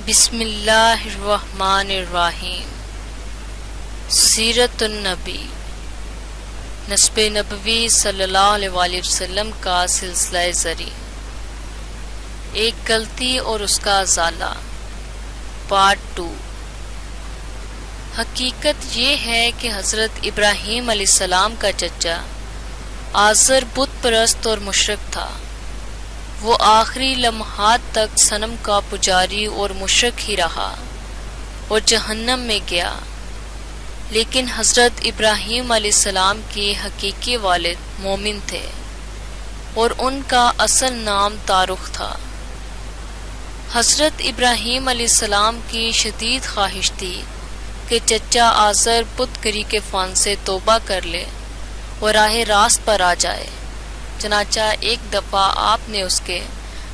بسم اللہ الرحمن الرحیم۔ سیرت النبی، نسب نبوی صلی اللہ علیہ وآلہ وسلم کا سلسلہ زری، ایک غلطی اور اس کا ازالہ، پارٹ 2۔ حقیقت یہ ہے کہ حضرت ابراہیم علیہ السلام کا چچا آزر بت پرست اور مشرک تھا۔ وہ آخری لمحات تک صنم کا پجاری اور مشرک ہی رہا اور جہنم میں گیا، لیکن حضرت ابراہیم علیہ السلام کے حقیقی والد مومن تھے اور ان کا اصل نام تارخ تھا۔ حضرت ابراہیم علیہ السلام کی شدید خواہش تھی کہ چچا آزر بت گری کے فن سے توبہ کر لے اور راہ راست پر آ جائے۔ چنانچہ ایک دفعہ آپ نے اس کے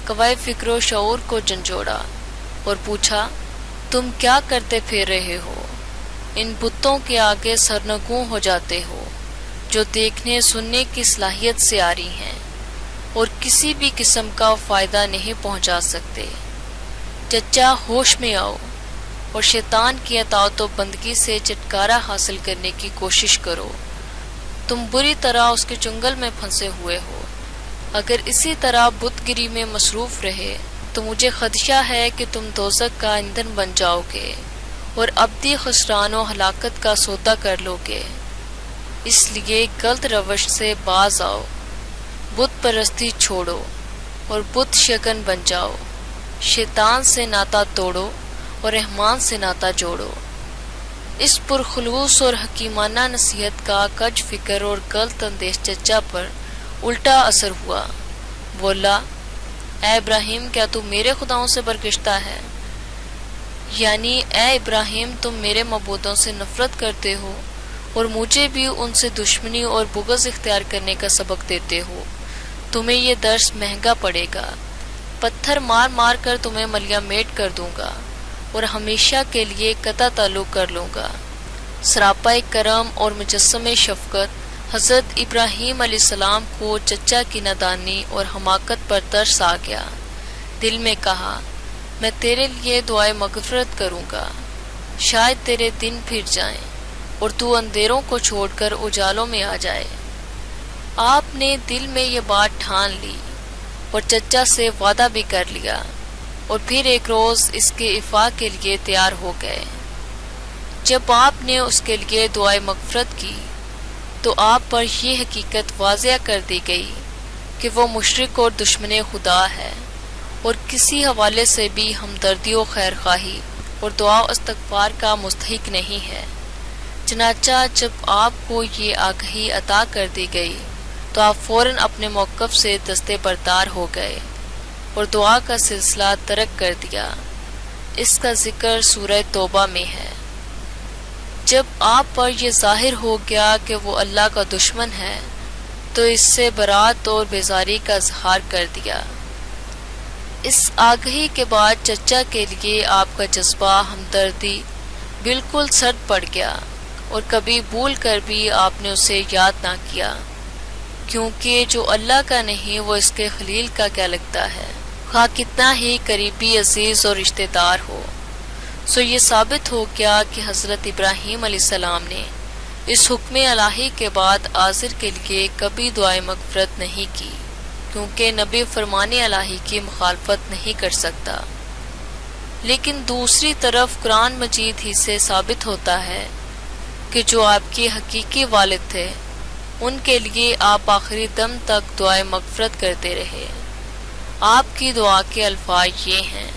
قوائے فکر و شعور کو جھنجھوڑا اور پوچھا، تم کیا کرتے پھر رہے ہو؟ ان بتوں کے آگے سرنگوں ہو جاتے ہو جو دیکھنے سننے کی صلاحیت سے آ رہی ہیں اور کسی بھی قسم کا فائدہ نہیں پہنچا سکتے۔ چچا، ہوش میں آؤ اور شیطان کی اطاعت و بندگی سے چھٹکارا حاصل کرنے کی کوشش کرو۔ تم بری طرح اس کے چنگل میں پھنسے ہوئے ہو۔ اگر اسی طرح بت گری میں مصروف رہے تو مجھے خدشہ ہے کہ تم دوزخ کا ایندھن بن جاؤ گے اور ابدی خسران و ہلاکت کا سودا کر لو گے۔ اس لیے غلط روش سے باز آؤ، بت پرستی چھوڑو اور بت شکن بن جاؤ۔ شیطان سے ناتا توڑو اور رحمان سے ناتا جوڑو۔ اس پرخلوص اور حکیمانہ نصیحت کا کج فکر اور غلط اندیش چچا پر الٹا اثر ہوا۔ بولا، اے ابراہیم، کیا تو میرے خداؤں سے برگشتہ ہے؟ یعنی اے ابراہیم، تم میرے معبودوں سے نفرت کرتے ہو اور مجھے بھی ان سے دشمنی اور بغض اختیار کرنے کا سبق دیتے ہو۔ تمہیں یہ درس مہنگا پڑے گا۔ پتھر مار مار کر تمہیں ملیہ میٹ کر دوں گا اور ہمیشہ کے لیے قطع تعلق کر لوں گا۔ سراپا کرم اور مجسم شفقت حضرت ابراہیم علیہ السلام کو چچا کی نادانی اور حماقت پر ترس آ گیا۔ دل میں کہا، میں تیرے لیے دعائے مغفرت کروں گا، شاید تیرے دن پھر جائیں اور تو اندھیروں کو چھوڑ کر اجالوں میں آ جائے۔ آپ نے دل میں یہ بات ٹھان لی اور چچا سے وعدہ بھی کر لیا، اور پھر ایک روز اس کے افاع کے لیے تیار ہو گئے۔ جب آپ نے اس کے لیے دعائے مغفرت کی تو آپ پر یہ حقیقت واضح کر دی گئی کہ وہ مشرک اور دشمن خدا ہے اور کسی حوالے سے بھی ہمدردی و خیر خواہی اور دعا و استغفار کا مستحق نہیں ہے۔ چنانچہ جب آپ کو یہ آگہی عطا کر دی گئی تو آپ فوراً اپنے موقف سے دستے بردار ہو گئے اور دعا کا سلسلہ ترک کر دیا۔ اس کا ذکر سورہ توبہ میں ہے۔ جب آپ پر یہ ظاہر ہو گیا کہ وہ اللہ کا دشمن ہے تو اس سے برات اور بیزاری کا اظہار کر دیا۔ اس آگہی کے بعد چچا کے لیے آپ کا جذبہ ہمدردی بالکل سرد پڑ گیا اور کبھی بھول کر بھی آپ نے اسے یاد نہ کیا، کیونکہ جو اللہ کا نہیں وہ اس کے خلیل کا کیا لگتا ہے، خواہ کتنا ہی قریبی عزیز اور رشتہ دار ہو۔ سو یہ ثابت ہو گیا کہ حضرت ابراہیم علیہ السلام نے اس حکم الہی کے بعد آزر کے لیے کبھی دعائے مغفرت نہیں کی، کیونکہ نبی فرمان الہی کی مخالفت نہیں کر سکتا۔ لیکن دوسری طرف قرآن مجید ہی سے ثابت ہوتا ہے کہ جو آپ کے حقیقی والد تھے ان کے لیے آپ آخری دم تک دعائے مغفرت کرتے رہے۔ آپ کی دعا کے الفاظ یہ ہیں،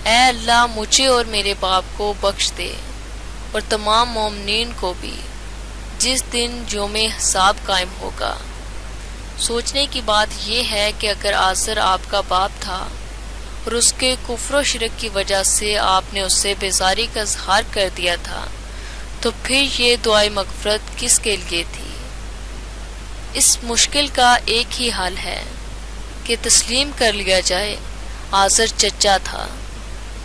اے اللہ، مجھے اور میرے باپ کو بخش دے اور تمام مومنین کو بھی، جس دن یوم حساب قائم ہوگا۔ سوچنے کی بات یہ ہے کہ اگر آزر آپ کا باپ تھا اور اس کے کفر و شرک کی وجہ سے آپ نے اس سے بیزاری کا اظہار کر دیا تھا تو پھر یہ دعائے مغفرت کس کے لیے تھی؟ اس مشکل کا ایک ہی حل ہے کہ تسلیم کر لیا جائے آزر چچا تھا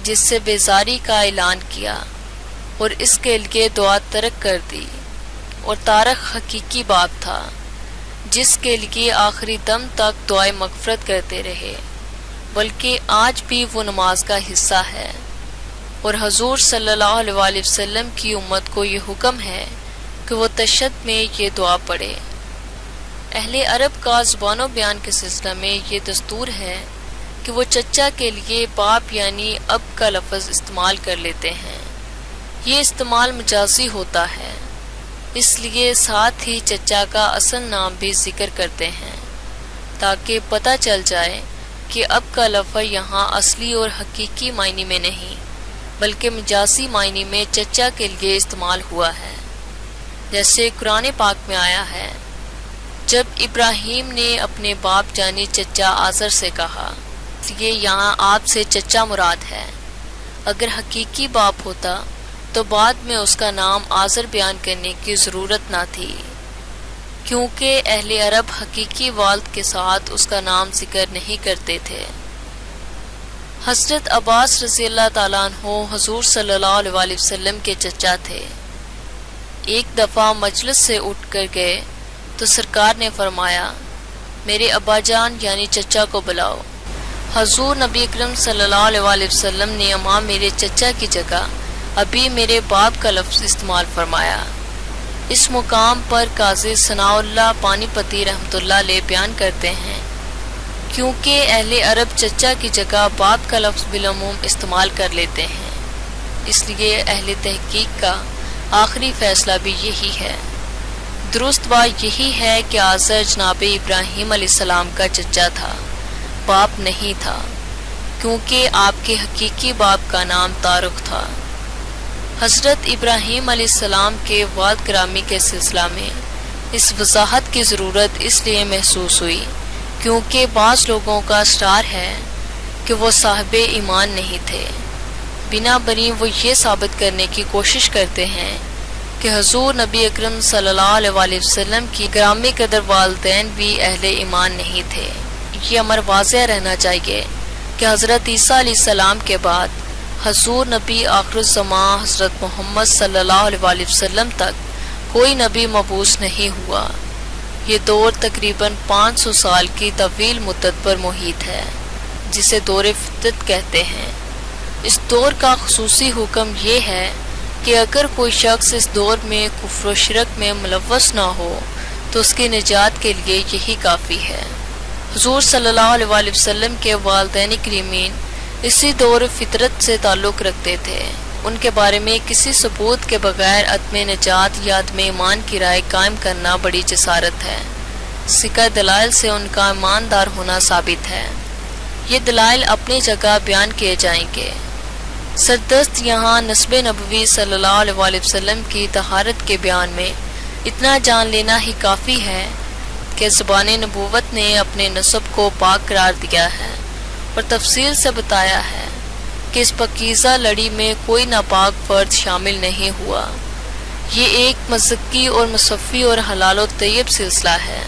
جس سے بیزاری کا اعلان کیا اور اس کے لیے دعا ترک کر دی، اور تارخ حقیقی باپ تھا جس کے لیے آخری دم تک دعائے مغفرت کرتے رہے۔ بلکہ آج بھی وہ نماز کا حصہ ہے، اور حضور صلی اللہ علیہ وسلم کی امت کو یہ حکم ہے کہ وہ تشہد میں یہ دعا پڑھے۔ اہل عرب کا زبان و بیان کے سلسلہ میں یہ دستور ہے کہ وہ چچا کے لیے باپ یعنی اب کا لفظ استعمال کر لیتے ہیں۔ یہ استعمال مجازی ہوتا ہے، اس لیے ساتھ ہی چچا کا اصل نام بھی ذکر کرتے ہیں تاکہ پتہ چل جائے کہ اب کا لفظ یہاں اصلی اور حقیقی معنی میں نہیں بلکہ مجازی معنی میں چچا کے لیے استعمال ہوا ہے، جیسے قرآن پاک میں آیا ہے، جب ابراہیم نے اپنے باپ یعنی چچا آزر سے کہا، اس لیے یہاں آپ سے چچا مراد ہے۔ اگر حقیقی باپ ہوتا تو بعد میں اس کا نام آزر بیان کرنے کی ضرورت نہ تھی، کیونکہ اہل عرب حقیقی والد کے ساتھ اس کا نام ذکر نہیں کرتے تھے۔ حضرت عباس رضی اللہ تعالیٰ عنہ حضور صلی اللہ علیہ وسلم کے چچا تھے۔ ایک دفعہ مجلس سے اٹھ کر گئے تو سرکار نے فرمایا، میرے ابا جان یعنی چچا کو بلاؤ۔ حضور نبی اکرم صلی اللہ علیہ وسلم نے امام میرے چچا کی جگہ ابھی میرے باپ کا لفظ استعمال فرمایا۔ اس مقام پر قاضی ثناء اللہ پانی پتی رحمۃ اللہ علیہ بیان کرتے ہیں، کیونکہ اہل عرب چچا کی جگہ باپ کا لفظ بالعموم استعمال کر لیتے ہیں، اس لیے اہل تحقیق کا آخری فیصلہ بھی یہی ہے۔ درست بات یہی ہے کہ آزر جناب ابراہیم علیہ السلام کا چچا تھا، باپ نہیں تھا، کیونکہ آپ کے حقیقی باپ کا نام طارق تھا۔ حضرت ابراہیم علیہ السلام کے والد گرامی کے سلسلہ میں اس وضاحت کی ضرورت اس لیے محسوس ہوئی کیونکہ بعض لوگوں کا اصرار ہے کہ وہ صاحب ایمان نہیں تھے، بنا بری وہ یہ ثابت کرنے کی کوشش کرتے ہیں کہ حضور نبی اکرم صلی اللہ علیہ وسلم کی گرامی قدر والدین بھی اہل ایمان نہیں تھے۔ یہ امر واضح رہنا چاہیے کہ حضرت عیسیٰ علیہ السلام کے بعد حضور نبی آخر الزمان حضرت محمد صلی اللہ علیہ وسلم تک کوئی نبی مبعوث نہیں ہوا۔ یہ دور تقریباً 500 سال کی طویل مدت پر محیط ہے، جسے دور فترت کہتے ہیں۔ اس دور کا خصوصی حکم یہ ہے کہ اگر کوئی شخص اس دور میں کفر و شرک میں ملوث نہ ہو تو اس کی نجات کے لیے یہی کافی ہے۔ حضور صلی اللہ علیہ وسلم کے والدین کریمین اسی دور فطرت سے تعلق رکھتے تھے۔ ان کے بارے میں کسی ثبوت کے بغیر عدم نجات یا عدم ایمان کی رائے قائم کرنا بڑی جسارت ہے۔ سکہ دلائل سے ان کا ایماندار ہونا ثابت ہے۔ یہ دلائل اپنی جگہ بیان کیے جائیں گے۔ سردست یہاں نسب نبوی صلی اللہ علیہ وسلم کی طہارت کے بیان میں اتنا جان لینا ہی کافی ہے کہ زبان نبوت نے اپنے نسب کو پاک قرار دیا ہے اور تفصیل سے بتایا ہے کہ اس پاکیزہ لڑی میں کوئی ناپاک فرد شامل نہیں ہوا۔ یہ ایک مزکی اور مصفی اور حلال و طیب سلسلہ ہے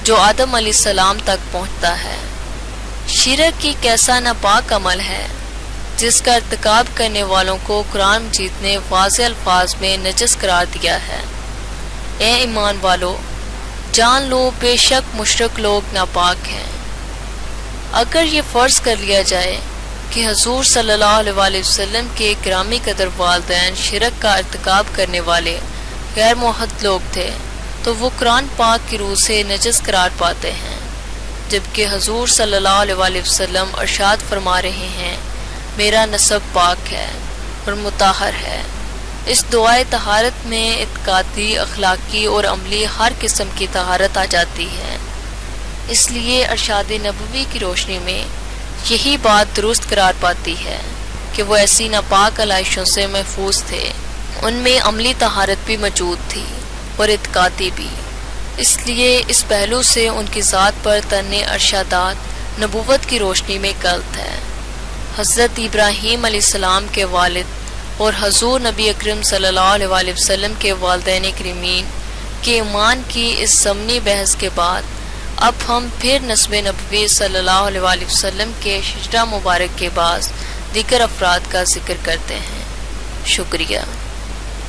جو آدم علیہ السلام تک پہنچتا ہے۔ شرک کی کیسا ناپاک عمل ہے جس کا ارتکاب کرنے والوں کو قرآن مجید نے واضح الفاظ میں نجس قرار دیا ہے۔ اے ایمان والو، جان لو بے شک مشرک لوگ ناپاک ہیں۔ اگر یہ فرض کر لیا جائے کہ حضور صلی اللہ علیہ وسلم کے گرامی قدر والدین شرک کا ارتکاب کرنے والے غیر موحد لوگ تھے تو وہ قرآن پاک کی روح سے نجس قرار پاتے ہیں، جبکہ حضور صلی اللہ علیہ وسلم ارشاد فرما رہے ہیں، میرا نسب پاک ہے اور مطہر ہے۔ اس دعائے طہارت میں اعتقادی، اخلاقی اور عملی ہر قسم کی طہارت آ جاتی ہے۔ اس لیے ارشاد نبوی کی روشنی میں یہی بات درست قرار پاتی ہے کہ وہ ایسی ناپاک علائشوں سے محفوظ تھے۔ ان میں عملی طہارت بھی موجود تھی اور اعتقادی بھی۔ اس لیے اس پہلو سے ان کی ذات پر ترنے ارشادات نبوت کی روشنی میں غلط ہے۔ حضرت ابراہیم علیہ السلام کے والد اور حضور نبی اکرم صلی اللہ علیہ وسلم کے والدین کریمین کے ایمان کی اس ضمنی بحث کے بعد اب ہم پھر نسب نبوی صلی اللہ علیہ وسلم کے شجرہ مبارک کے بعد دیگر افراد کا ذکر کرتے ہیں۔ شکریہ۔